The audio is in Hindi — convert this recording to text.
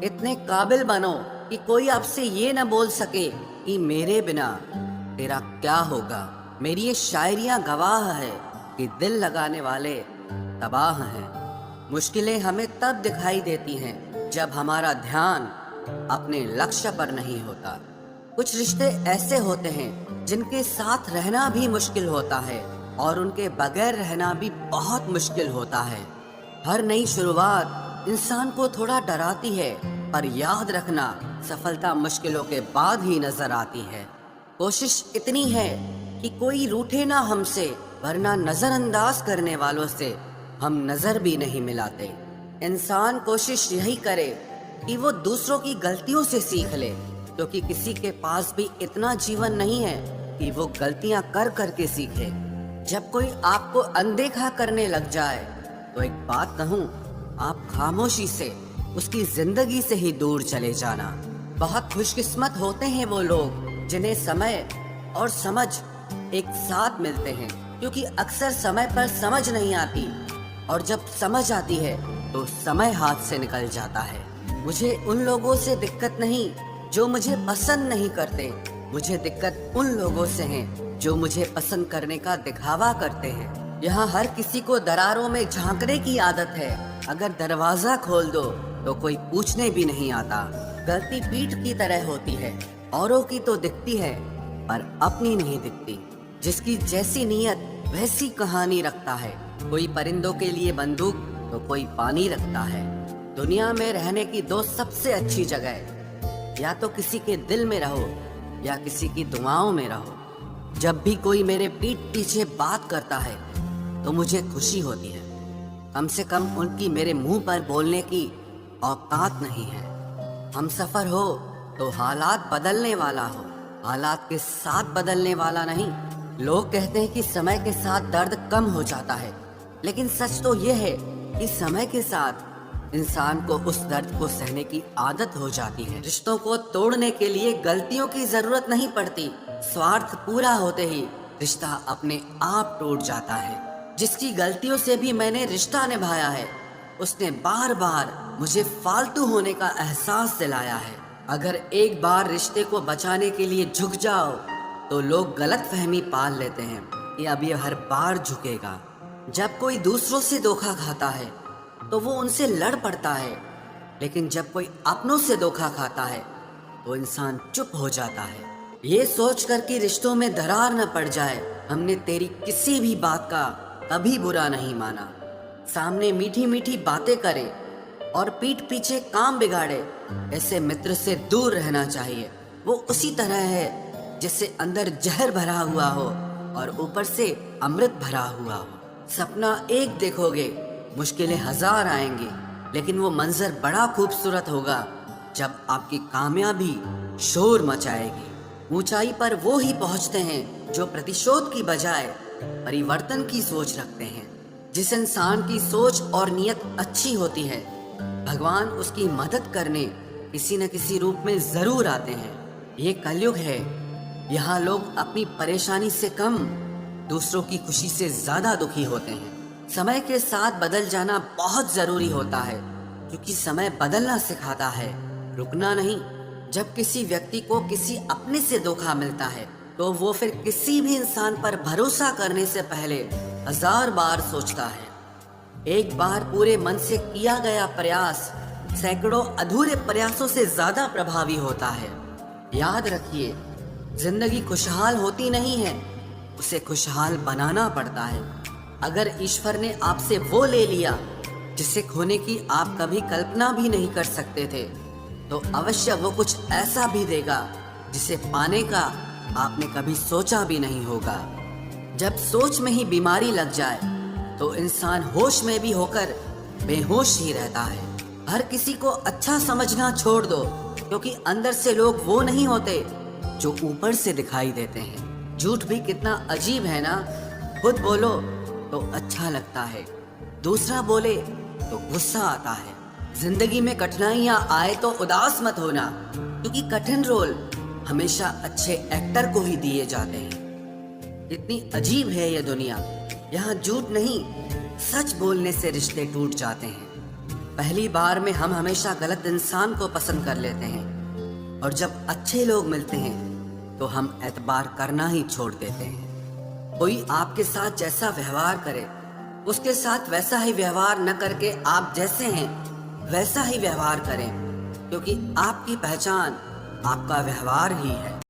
इतने काबिल बनो कि कोई आपसे ये न बोल सके कि मेरे बिना तेरा क्या होगा। मेरी ये शायरियां गवाह है कि दिल लगाने वाले तबाह हैं। मुश्किलें हमें तब दिखाई देती हैं जब हमारा ध्यान अपने लक्ष्य पर नहीं होता। कुछ रिश्ते ऐसे होते हैं जिनके साथ रहना भी मुश्किल होता है और उनके बगैर रहना भी बहुत मुश्किल होता है। हर नई शुरुआत इंसान को थोड़ा डराती है, पर याद रखना सफलता मुश्किलों के बाद ही नजर आती है। कोशिश इतनी है कि कोई रूठे ना हमसे, वरना नजरअंदाज करने वालों से हम नजर भी नहीं मिलाते। इंसान कोशिश यही करे कि वो दूसरों की गलतियों से सीख ले, क्योंकि किसी के पास भी इतना जीवन नहीं है कि वो गलतियां कर करके सीखे। जब कोई आपको अनदेखा करने लग जाए तो एक बात कहूँ, आप खामोशी से उसकी जिंदगी से ही दूर चले जाना। बहुत खुशकिस्मत होते हैं वो लोग जिन्हें समय और समझ एक साथ मिलते हैं, क्योंकि अक्सर समय पर समझ नहीं आती और जब समझ आती है तो समय हाथ से निकल जाता है। मुझे उन लोगों से दिक्कत नहीं जो मुझे पसंद नहीं करते, मुझे दिक्कत उन लोगों से है जो मुझे पसंद करने का दिखावा करते हैं। यहाँ हर किसी को दरारों में झांकने की आदत है। अगर दरवाजा खोल दो तो कोई पूछने भी नहीं आता। गलती पीठ की तरह होती है, औरों की तो दिखती है पर अपनी नहीं दिखती। जिसकी जैसी नीयत वैसी कहानी रखता है। कोई परिंदों के लिए बंदूक तो कोई पानी रखता है। दुनिया में रहने की दो सबसे अच्छी जगह, या तो किसी के दिल में रहो या किसी की दुआओं में रहो। जब भी कोई मेरे पीठ पीछे बात करता है तो मुझे खुशी होती है। कम से कम उनकी मेरे मुंह पर बोलने की औकात नहीं है। हम सफर हो तो हालात बदलने वाला हो, हालात के साथ बदलने वाला नहीं। लोग कहते हैं कि समय के साथ दर्द कम हो जाता है, लेकिन सच तो यह है कि समय के साथ इंसान को उस दर्द को सहने की आदत हो जाती है। रिश्तों को तोड़ने के लिए गलतियों की जरूरत नहीं पड़ती। स्वार्थ पूरा होते ही रिश्ता अपने आप टूट जाता है। जिसकी गलतियों से भी मैंने रिश्ता निभाया है, उसने बार बार मुझे फालतू होने का एहसास दिलाया है। अगर एक बार रिश्ते को बचाने के लिए झुक जाओ तो लोग गलतफहमी पाल लेते हैं कि अब ये हर बार झुकेगा। जब कोई दूसरों से धोखा खाता है तो वो उनसे लड़ पड़ता है, लेकिन जब कोई अपनों से धोखा खाता है तो इंसान चुप हो जाता है। ये सोच कर कि रिश्तों में दरार न पड़ जाए, हमने तेरी किसी भी बात का कभी बुरा नहीं माना। सामने मीठी मीठी बातें करे और पीठ पीछे काम बिगाड़े, ऐसे मित्र से दूर रहना चाहिए। वो उसी तरह है जिससे अंदर जहर भरा हुआ हो और ऊपर से अमृत भरा हुआ हो। सपना एक देखोगे, मुश्किलें हजार आएंगी, लेकिन वो मंजर बड़ा खूबसूरत होगा जब आपकी कामयाबी शोर मचाएगी। ऊंचाई पर वो ही पहुंचते हैं जो प्रतिशोध की बजाय परिवर्तन की सोच रखते हैं। जिस इंसान की सोच और नियत अच्छी होती है, भगवान उसकी मदद करने किसी न किसी रूप में जरूर आते हैं। ये कलयुग है, यहाँ लोग अपनी परेशानी से कम दूसरों की खुशी से ज्यादा दुखी होते हैं। समय के साथ बदल जाना बहुत जरूरी होता है, क्योंकि समय बदलना सिखाता है, रुकना नहीं। जब किसी व्यक्ति को किसी अपने से धोखा मिलता है तो वो फिर किसी भी इंसान पर भरोसा करने से पहले हजार बार सोचता है। एक बार पूरे मन से किया गया प्रयास सैकड़ों अधूरे प्रयासों से ज्यादा प्रभावी होता है। याद रखिए, जिंदगी खुशहाल होती नहीं है, उसे खुशहाल बनाना पड़ता है। अगर ईश्वर ने आपसे वो ले लिया जिसे खोने की आप कभी कल्पना भी नहीं कर सकते थे, तो अवश्य वो कुछ ऐसा भी देगा जिसे पाने का आपने कभी सोचा भी नहीं होगा। जब सोच में ही बीमारी लग जाए तो इंसान होश में भी होकर बेहोश ही रहता है। हर किसी को अच्छा समझना छोड़ दो, क्योंकि अंदर से लोग वो नहीं होते जो ऊपर से दिखाई देते हैं। झूठ भी कितना अजीब है ना। खुद बोलो तो अच्छा लगता है, दूसरा बोले तो गुस्सा आता है। जिंदगी में कठिनाइयां आए तो उदास मत होना, क्योंकि कठिन रोल हमेशा अच्छे एक्टर को ही दिए जाते हैं। इतनी अजीब है ये दुनिया, यहाँ झूठ नहीं, सच बोलने से रिश्ते टूट जाते हैं। पहली बार में हम हमेशा गलत इंसान को पसंद कर लेते हैं और जब अच्छे लोग मिलते हैं तो हम एतबार करना ही छोड़ देते हैं। कोई आपके साथ जैसा व्यवहार करे उसके साथ वैसा ही व्यवहार न करके आप जैसे हैं वैसा ही व्यवहार करें, क्योंकि आपकी पहचान आपका व्यवहार ही है।